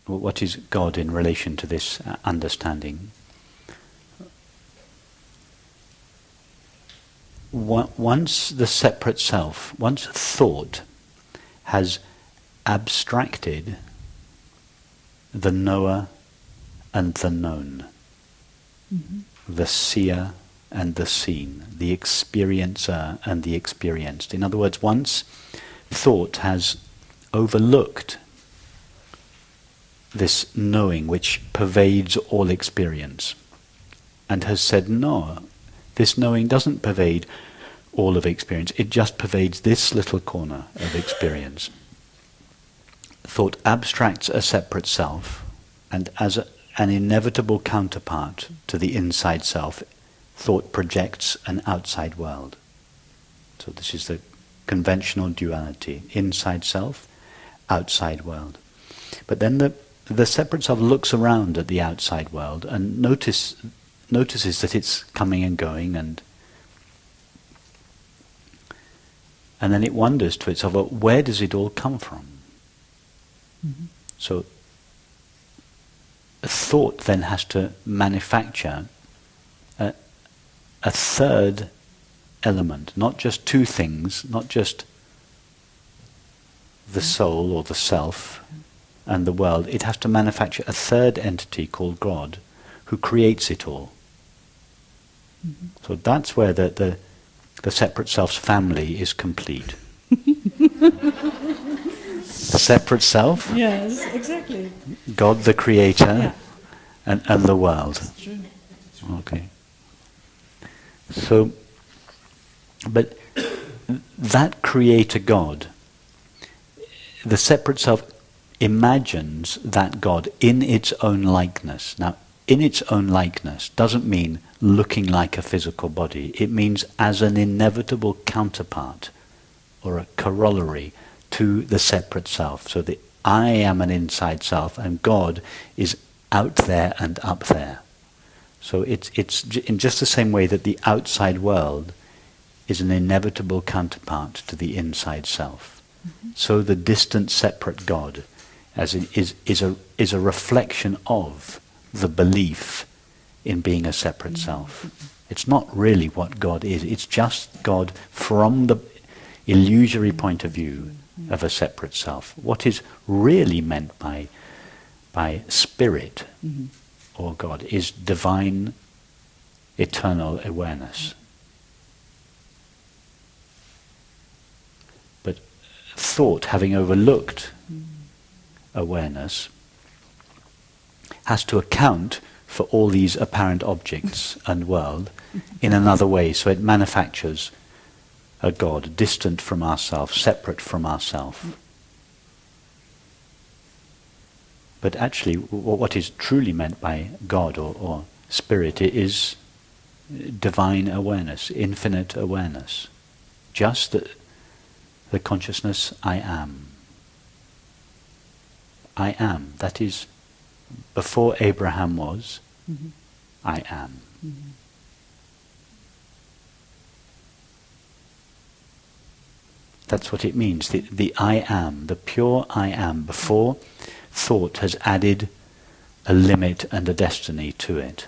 what is God in relation to this understanding? Once the separate self, once thought has abstracted the knower and the known, the seer and the seen, the experiencer and the experienced. In other words, once thought has overlooked this knowing which pervades all experience and has said, no, this knowing doesn't pervade all of experience, it just pervades this little corner of experience. Thought abstracts a separate self, and as an inevitable counterpart to the inside self, thought projects an outside world. So this is the conventional duality, inside self, outside world. But then the separate self looks around at the outside world and notices that it's coming and going, and then it wonders to itself, well, where does it all come from? So a thought then has to manufacture a third element, not just two things, not just the soul or the self and the world. It has to manufacture a third entity called God, who creates it all. So that's where the separate self's family is complete. The separate self, yes, exactly. God the creator, and the world. That's true. Okay. So, but that creator God, the separate self imagines that God in its own likeness. Now, in its own likeness doesn't mean looking like a physical body. It means as an inevitable counterpart or a corollary to the separate self. So that I am an inside self and God is out there and up there. So it's in just the same way that the outside world is an inevitable counterpart to the inside self. So the distant separate God is a reflection of the belief in being a separate self. It's not really what God is. It's just God from the illusory point of view of a separate self. What is really meant by spirit or God is divine, eternal awareness. But thought, having overlooked awareness, has to account for all these apparent objects and world in another way. So it manufactures a God distant from ourselves, separate from ourselves. But actually, what is truly meant by God or spirit is divine awareness, infinite awareness. Just the consciousness I am. I am. That is, before Abraham was, I am. That's what it means. The I am, the pure I am, before thought has added a limit and a destiny to it.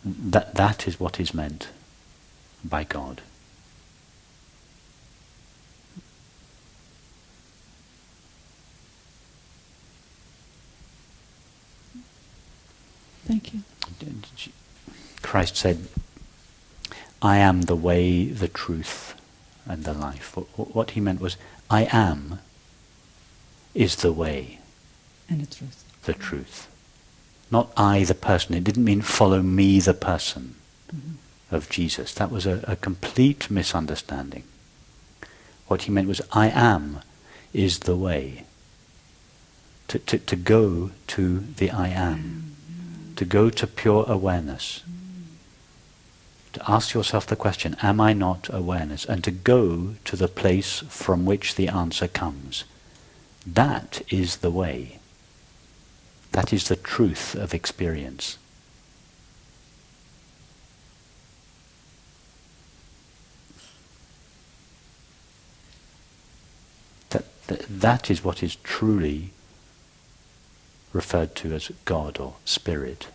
That is what is meant by God. Thank you. Christ said, I am the way, the truth, and the life. What he meant was, I am is the way. And the truth. The truth. Not I the person. It didn't mean follow me the person of Jesus. That was a complete misunderstanding. What he meant was, I am is the way. To go to the I am. To go to pure awareness. To ask yourself the question, am I not awareness? And to go to the place from which the answer comes. That is the way. That is the truth of experience. That is what is truly referred to as God or Spirit.